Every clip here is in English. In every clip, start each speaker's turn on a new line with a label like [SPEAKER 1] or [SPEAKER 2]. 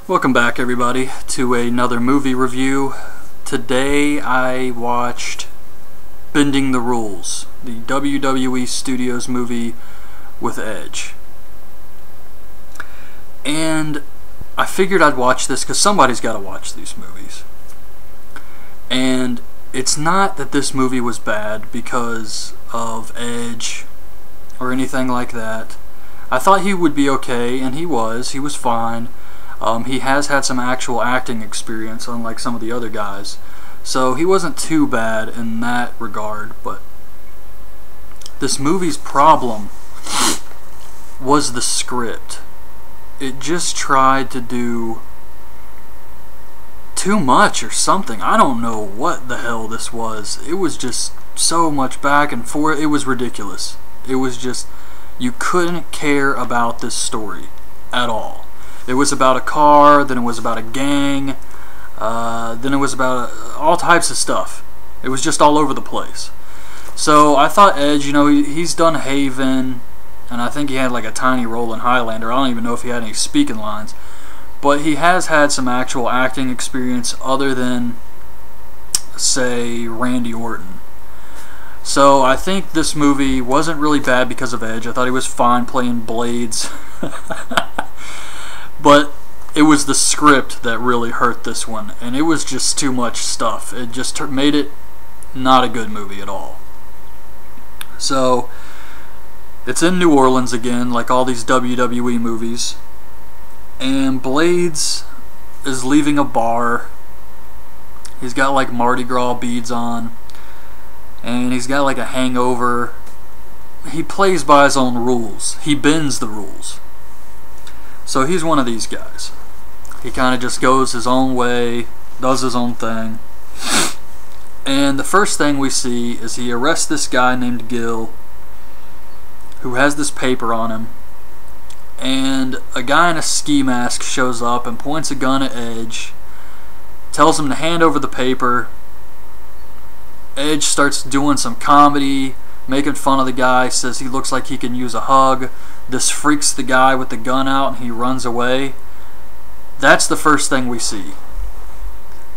[SPEAKER 1] Welcome back, everybody, to another movie review. Today I watched Bending the Rules, the WWE Studios movie with Edge. And I figured I'd watch this because somebody's got to watch these movies. And it's not that this movie was bad because of Edge or anything like that. I thought he would be okay, and he was fine. He has had some actual acting experience, unlike some of the other guys. So he wasn't too bad in that regard, but this movie's problem was the script. It just tried to do too much or something. I don't know what the hell this was. It was just so much back and forth. It was ridiculous. It was just, you couldn't care about this story at all. It was about a car, then it was about a gang, then it was about all types of stuff. It was just all over the place. So I thought Edge, he's done Haven, and I think he had like a tiny role in Highlander. I don't even know if he had any speaking lines. But he has had some actual acting experience other than, say, Randy Orton. So I think this movie wasn't really bad because of Edge. I thought he was fine playing Blades. But it was the script that really hurt this one, and it was just too much stuff. It just made it not a good movie at all. So it's in New Orleans again, like all these WWE movies, and Blades is leaving a bar. He's got like Mardi Gras beads on, and he's got like a hangover. He plays by his own rules. He bends the rules. So he's one of these guys. He kind of just goes his own way, does his own thing. And the first thing we see is he arrests this guy named Gil, who has this paper on him. And a guy in a ski mask shows up and points a gun at Edge, tells him to hand over the paper. Edge starts doing some comedy, making fun of the guy, says he looks like he can use a hug. This freaks the guy with the gun out and he runs away. That's the first thing we see.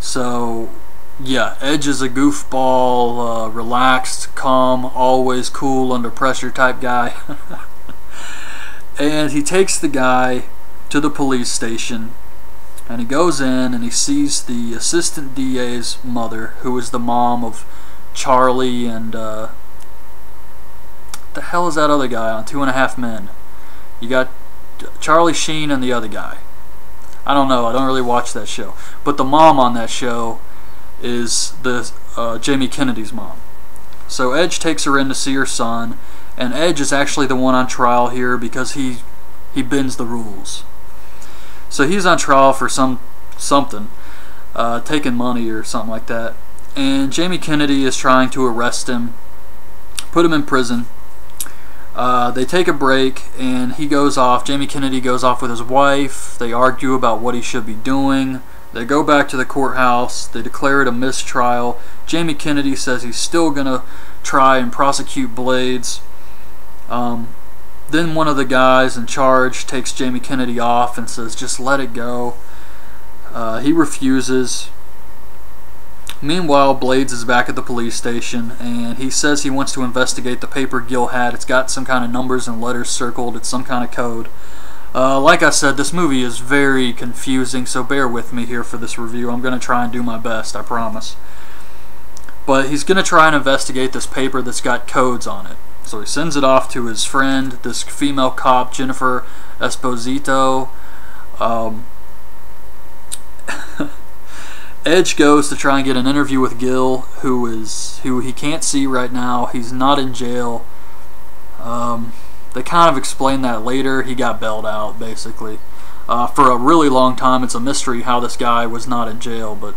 [SPEAKER 1] So, yeah, Edge is a goofball, relaxed, calm, always cool under pressure type guy. And he takes the guy to the police station, and he goes in and he sees the assistant DA's mother, who is the mom of Charlie and the hell is that other guy on 2.5 Men? You got Charlie Sheen and the other guy. I don't know. I don't really watch that show. But the mom on that show is the Jamie Kennedy's mom. So Edge takes her in to see her son, and Edge is actually the one on trial here because he bends the rules. So he's on trial for something, taking money or something like that. And Jamie Kennedy is trying to arrest him, put him in prison. They take a break, and he goes off. Jamie Kennedy goes off with his wife. They argue about what he should be doing. They go back to the courthouse. They declare it a mistrial. Jamie Kennedy says he's still going to try and prosecute Blades. Then one of the guys in charge takes Jamie Kennedy off and says, just let it go. He refuses. Meanwhile, Blades is back at the police station, and he says he wants to investigate the paper Gil had. It's got some kind of numbers and letters circled. It's some kind of code. Like I said, this movie is very confusing, so bear with me here for this review. I'm going to try and do my best, I promise. But he's going to try and investigate this paper that's got codes on it. So he sends it off to his friend, this female cop, Jennifer Esposito. Edge goes to try and get an interview with Gil, who he can't see right now. He's not in jail. They kind of explain that later. He got bailed out, basically. For a really long time, it's a mystery how this guy was not in jail, but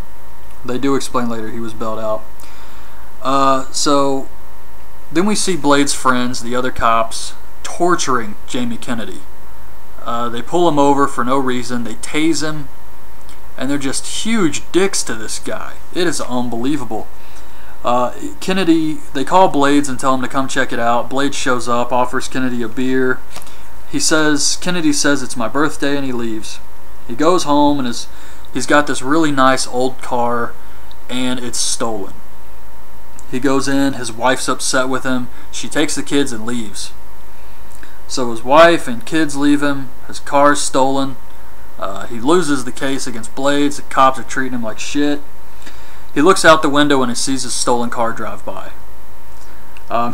[SPEAKER 1] they do explain later he was bailed out. So then we see Blade's friends, the other cops, torturing Jamie Kennedy. They pull him over for no reason. They tase him. And they're just huge dicks to this guy. It is unbelievable. Kennedy, they call Blades and tell him to come check it out. Blades shows up, offers Kennedy a beer. Kennedy says it's my birthday, and he leaves. He goes home and he's got this really nice old car, and it's stolen. He goes in, his wife's upset with him, she takes the kids and leaves. So his wife and kids leave him, his car's stolen, he loses the case against Blades, the cops are treating him like shit. He looks out the window and he sees his stolen car drive by.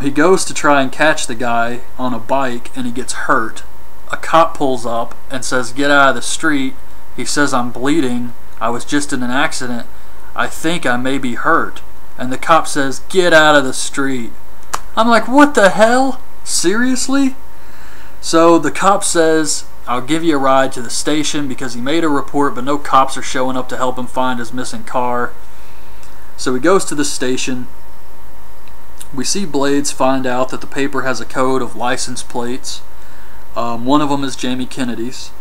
[SPEAKER 1] He goes to try and catch the guy on a bike and he gets hurt. A cop pulls up and says, "Get out of the street." He says, "I'm bleeding, I was just in an accident, I think I may be hurt." And the cop says, "Get out of the street." I'm like, what the hell? Seriously? So the cop says, "I'll give you a ride to the station," because he made a report but no cops are showing up to help him find his missing car. So he goes to the station. We see Blades find out that the paper has a code of license plates. One of them is Jamie Kennedy's.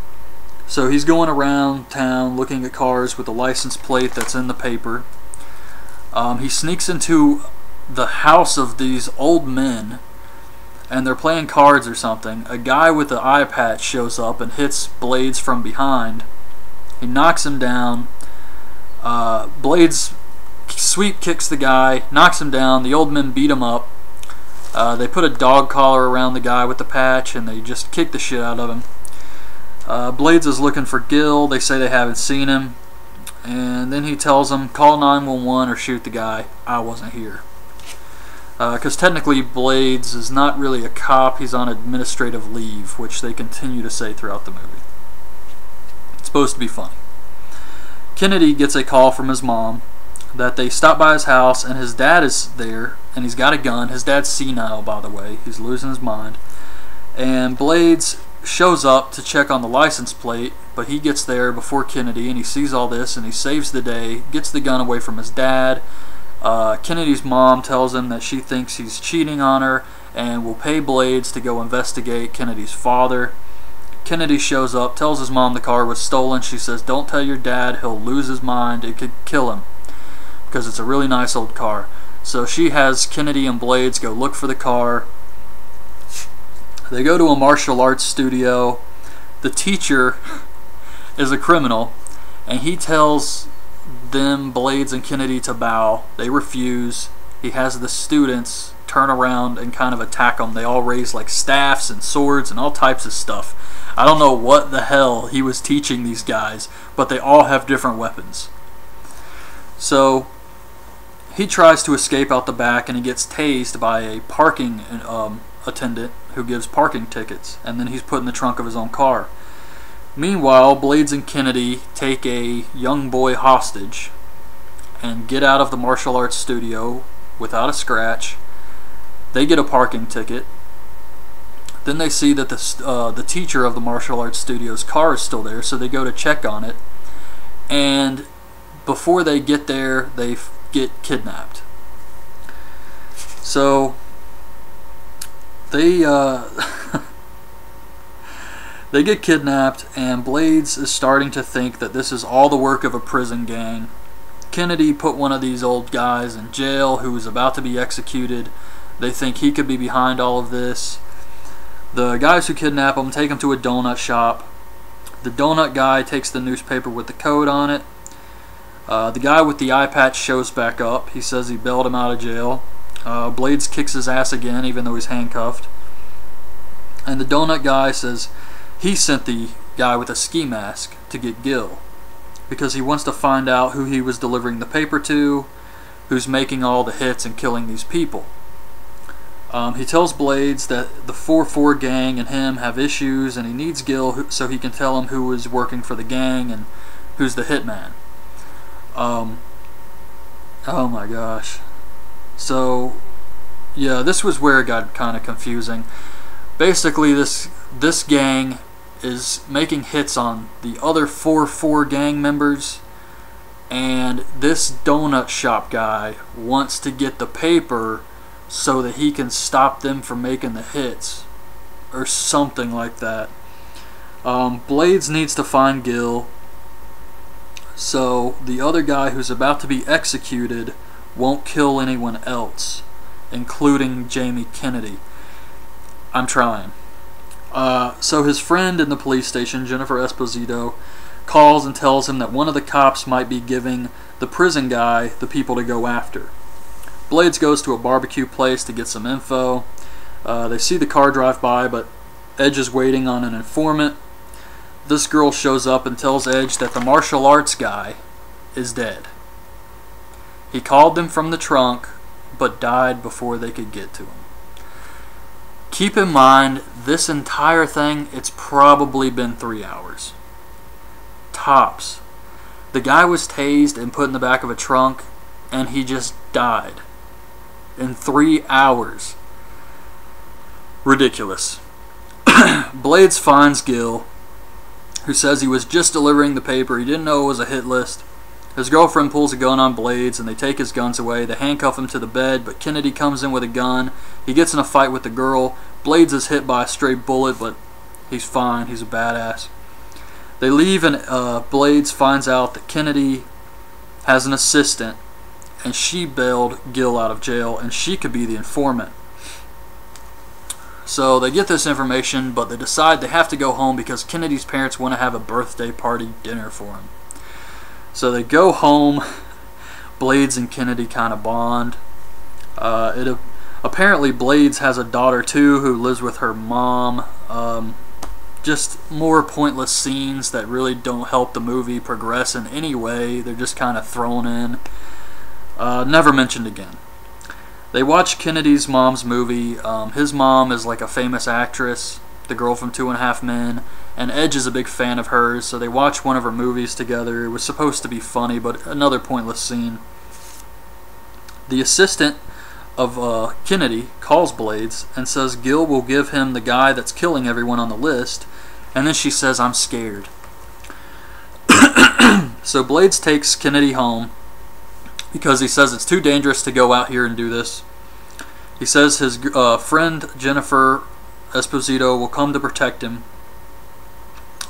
[SPEAKER 1] So he's going around town looking at cars with the license plate that's in the paper. He sneaks into the house of these old men, and they're playing cards or something. A guy with an eye patch shows up and hits Blades from behind. He knocks him down. Blades sweep kicks the guy, knocks him down. The old men beat him up. They put a dog collar around the guy with the patch, and they just kick the shit out of him. Blades is looking for Gil. They say they haven't seen him. And then he tells them, "Call 911 or shoot the guy. I wasn't here." Because technically Blades is not really a cop. He's on administrative leave, which they continue to say throughout the movie. It's supposed to be funny. Kennedy gets a call from his mom that they stop by his house and his dad is there and he's got a gun. His dad's senile, by the way. He's losing his mind. And Blades shows up to check on the license plate, but he gets there before Kennedy and he sees all this and he saves the day, gets the gun away from his dad. Kennedy's mom tells him that she thinks he's cheating on her and will pay Blades to go investigate Kennedy's father. Kennedy shows up, tells his mom the car was stolen. She says, "Don't tell your dad, he'll lose his mind, it could kill him," because it's a really nice old car. So she has Kennedy and Blades go look for the car. They go to a martial arts studio. The teacher is a criminal, and he tells them, Blades and Kennedy, to bow. They refuse. He has the students turn around and kind of attack them. They all raise like staffs and swords and all types of stuff. I don't know what the hell he was teaching these guys, but they all have different weapons. So he tries to escape out the back and he gets tased by a parking attendant who gives parking tickets, and then he's put in the trunk of his own car. Meanwhile, Blades and Kennedy take a young boy hostage and get out of the martial arts studio without a scratch. They get a parking ticket. Then they see that the teacher of the martial arts studio's car is still there, so they go to check on it. And before they get there, they get kidnapped. So they they get kidnapped, and Blades is starting to think that this is all the work of a prison gang. Kennedy put one of these old guys in jail who was about to be executed. They think he could be behind all of this. The guys who kidnap him take him to a donut shop. The donut guy takes the newspaper with the code on it. The guy with the eye patch shows back up. He says he bailed him out of jail. Blades kicks his ass again, even though he's handcuffed. And the donut guy says he sent the guy with a ski mask to get Gil, because he wants to find out who he was delivering the paper to, who's making all the hits and killing these people. He tells Blades that the 4-4 gang and him have issues, and he needs Gil so he can tell him who is working for the gang and who's the hitman. Oh my gosh. So yeah, this was where it got kind of confusing. Basically, this gang is making hits on the other 4-4 gang members, and this donut shop guy wants to get the paper so that he can stop them from making the hits, or something like that. Blades needs to find Gil so the other guy who's about to be executed won't kill anyone else, including Jamie Kennedy. I'm trying. So his friend in the police station, Jennifer Esposito, calls and tells him that one of the cops might be giving the prison guy the people to go after. Blades goes to a barbecue place to get some info. They see the car drive by, but Edge is waiting on an informant. This girl shows up and tells Edge that the martial arts guy is dead. He called them from the trunk, but died before they could get to him. Keep in mind, this entire thing, it's probably been 3 hours. Tops. The guy was tased and put in the back of a trunk, and he just died. In 3 hours. Ridiculous. Blades finds Gil, who says he was just delivering the paper. He didn't know it was a hit list. His girlfriend pulls a gun on Blades, and they take his guns away. They handcuff him to the bed, but Kennedy comes in with a gun. He gets in a fight with the girl. Blades is hit by a stray bullet, but he's fine. He's a badass. They leave, and Blades finds out that Kennedy has an assistant, and she bailed Gil out of jail, and she could be the informant. So they get this information, but they decide they have to go home because Kennedy's parents want to have a birthday party dinner for him. So they go home. Blades and Kennedy kind of bond. Apparently Blades has a daughter too who lives with her mom. Just more pointless scenes that really don't help the movie progress in any way. They're just kind of thrown in. Never mentioned again. They watch Kennedy's mom's movie. His mom is like a famous actress, the girl from 2.5 Men, and Edge is a big fan of hers, so they watch one of her movies together. It was supposed to be funny, but another pointless scene. The assistant of Kennedy calls Blades and says Gil will give him the guy that's killing everyone on the list, and then she says, "I'm scared." So Blades takes Kennedy home because he says it's too dangerous to go out here and do this. He says his friend Jennifer Esposito will come to protect him.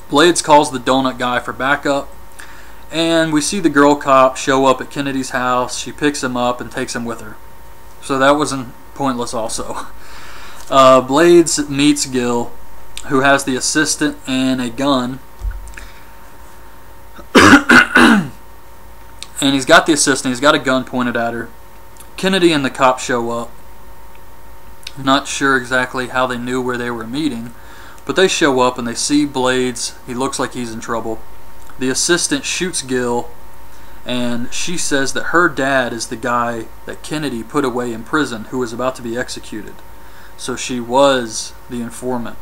[SPEAKER 1] Blades calls the donut guy for backup, and we see the girl cop show up at Kennedy's house. She picks him up and takes him with her. So that wasn't pointless also. Blades meets Gil, who has the assistant and a gun. And he's got the assistant, he's got a gun pointed at her. Kennedy and the cop show up. Not sure exactly how they knew where they were meeting, but they show up and they see Blades. He looks like he's in trouble. The assistant shoots Gil, and she says that her dad is the guy that Kennedy put away in prison who was about to be executed. So she was the informant.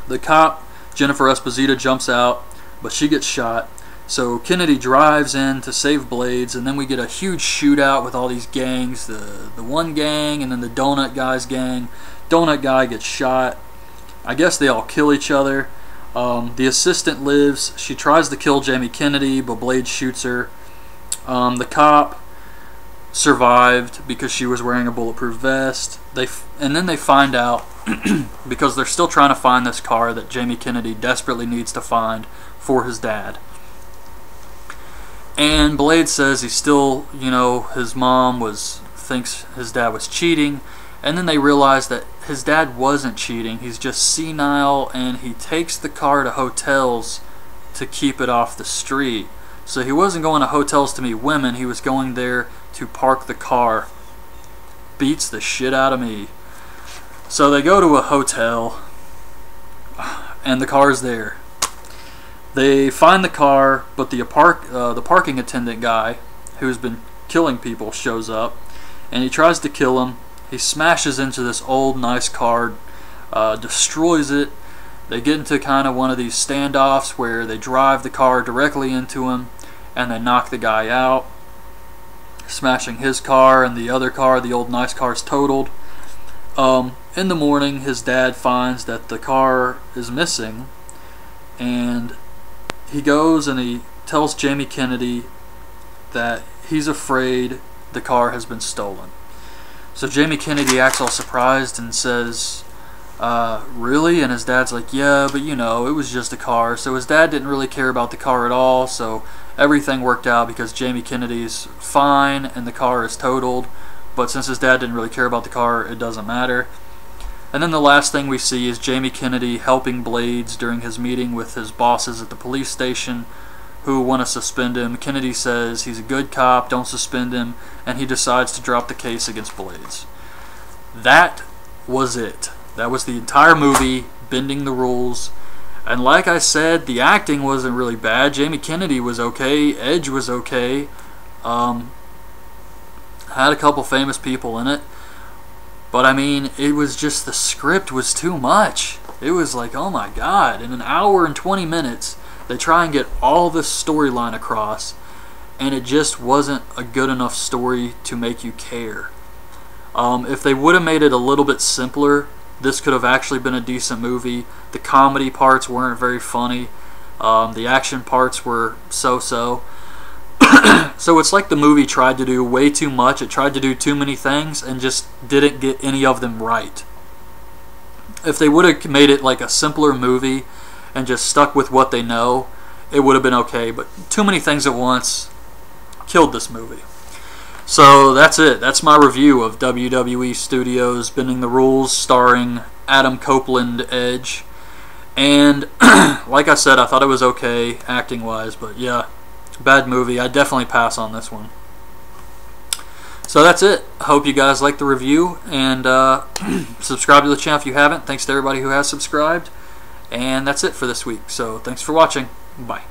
[SPEAKER 1] The cop, Jennifer Esposito, jumps out, but she gets shot. So Kennedy drives in to save Blades, and then we get a huge shootout with all these gangs. The one gang and then the donut guy's gang. Donut guy gets shot. I guess they all kill each other. The assistant lives. She tries to kill Jamie Kennedy, but Blades shoots her. The cop survived because she was wearing a bulletproof vest. And then they find out, because they're still trying to find this car that Jamie Kennedy desperately needs to find for his dad. And Blades says he's still, his mom thinks his dad was cheating. And then they realize that his dad wasn't cheating. He's just senile, and he takes the car to hotels to keep it off the street. So he wasn't going to hotels to meet women. He was going there to park the car. Beats the shit out of me. So they go to a hotel, and the car's there. They find the car, but the parking attendant guy, who's been killing people, shows up, and he tries to kill him. He smashes into this old nice car, destroys it. They get into kind of one of these standoffs where they drive the car directly into him, and they knock the guy out, smashing his car, and the other car, the old nice car, is totaled. In the morning, his dad finds that the car is missing, and he goes and he tells Jamie Kennedy that he's afraid the car has been stolen. So Jamie Kennedy acts all surprised and says, really? And his dad's like, yeah, but it was just a car. So his dad didn't really care about the car at all, so everything worked out because Jamie Kennedy's fine and the car is totaled. But since his dad didn't really care about the car, it doesn't matter. And then the last thing we see is Jamie Kennedy helping Blades during his meeting with his bosses at the police station who want to suspend him. Kennedy says he's a good cop, don't suspend him, and he decides to drop the case against Blades. That was it. That was the entire movie, bending the rules. And like I said, the acting wasn't really bad. Jamie Kennedy was okay. Edge was okay. Had a couple famous people in it. But I mean, it was just, the script was too much. It was like, oh my god, in an hour and 20 minutes, they try and get all this storyline across, and it just wasn't a good enough story to make you care. If they would have made it a little bit simpler, this could have actually been a decent movie. The comedy parts weren't very funny. The action parts were so-so. So it's like the movie tried to do way too much. It tried to do too many things and just didn't get any of them right. If they would have made it like a simpler movie and just stuck with what they know, it would have been okay. But too many things at once killed this movie. So that's it. That's my review of WWE Studios' Bending the Rules, starring Adam Copeland, Edge. And like I said, I thought it was okay acting-wise, but yeah, bad movie. I'd definitely pass on this one. So that's it. I hope you guys liked the review, and subscribe to the channel if you haven't. Thanks to everybody who has subscribed. And that's it for this week. So thanks for watching. Bye.